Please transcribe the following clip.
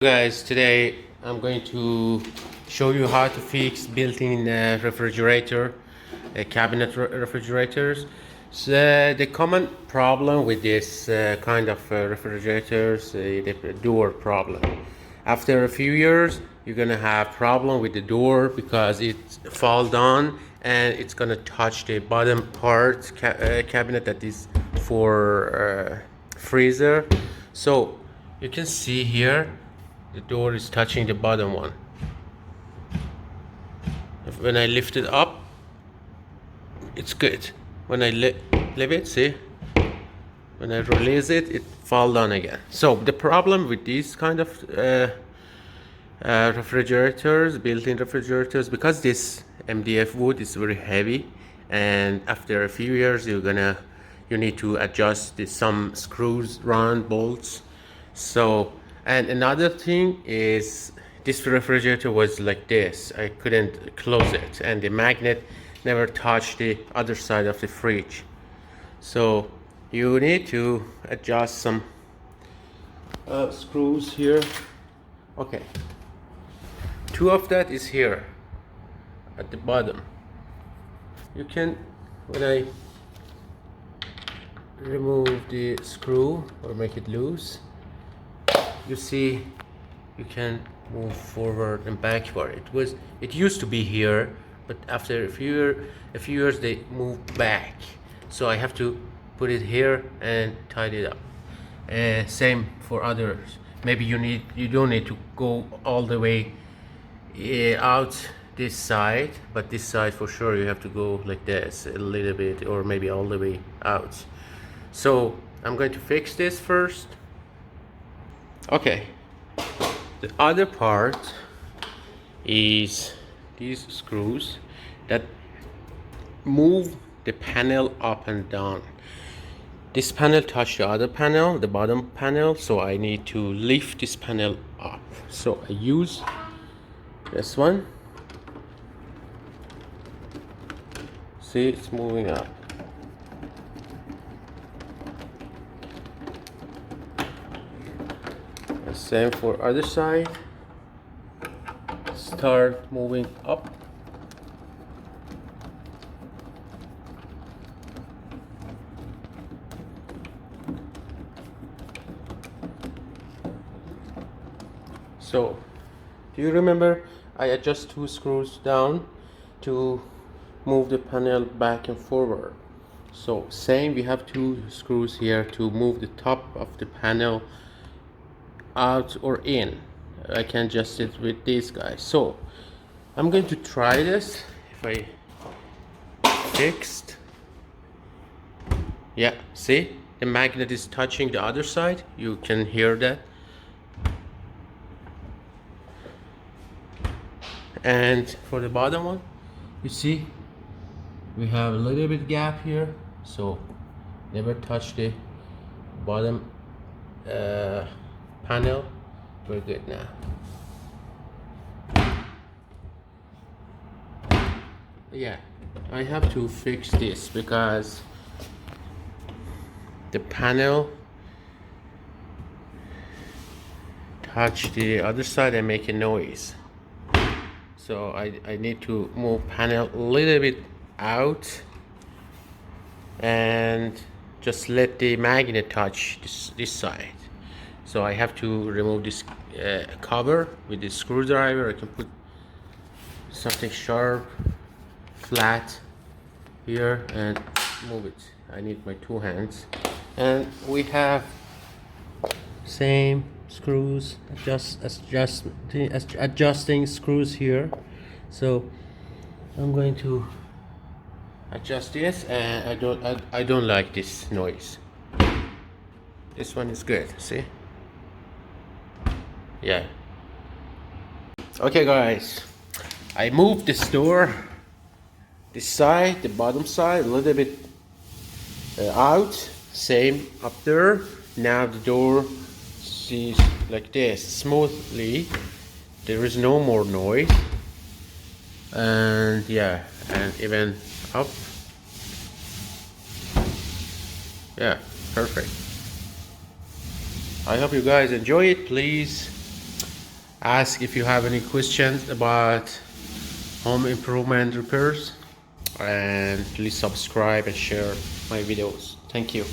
Guys, today I'm going to show you how to fix built-in refrigerator, cabinet refrigerators. So the common problem with this kind of refrigerators, the door problem. After a few years, you're gonna have problem with the door because it fall down and it's gonna touch the bottom part cabinet that is for freezer. So you can see here the door is touching the bottom one. When I lift it up, it's good. When I leave it, see? When I release it, it fall down again. So the problem with these kind of refrigerators, built-in refrigerators, because this MDF wood is very heavy, and after a few years you need to adjust some screws, round bolts. So, and another thing is this refrigerator was like this. I couldn't close it, and the magnet never touched the other side of the fridge. So you need to adjust some screws here. Okay, two of that is here at the bottom. You can, when I remove the screw or make it loose, you see you can move forward and backward. It used to be here, but after a few years they moved back, so I have to put it here and tidy it up. Same for others. Maybe you don't need to go all the way out this side, but this side for sure you have to go like this a little bit, or maybe all the way out. So I'm going to fix this first. Okay, the other part is these screws that move the panel up and down. This panel touched the other panel, the bottom panel, so I need to lift this panel up. So I use this one. See, it's moving up. Same for other side. Start moving up. So, do you remember I adjust two screws down to move the panel back and forward? So same, we have two screws here to move the top of the panel out or in. I can adjust it with these guys. So I'm going to try this. If I fixed, yeah, see, the magnet is touching the other side. You can hear that. And for the bottom one, you see we have a little bit gap here, so never touch the bottom panel. We're good now. Yeah, I have to fix this because the panel touch the other side and make a noise. So I need to move panel a little bit out and just let the magnet touch this side. So I have to remove this cover with this screwdriver. I can put something sharp, flat here and move it. I need my two hands. And we have same screws, adjusting screws here. So I'm going to adjust this, and I don't like this noise. This one is good, see? Yeah. Okay guys, I moved this door, this side, the bottom side, a little bit out, same up there. Now the door sees like this smoothly. There is no more noise, and yeah, and even up. Yeah, perfect. I hope you guys enjoy it. Please ask if you have any questions about home improvement repairs, and please subscribe and share my videos. Thank you.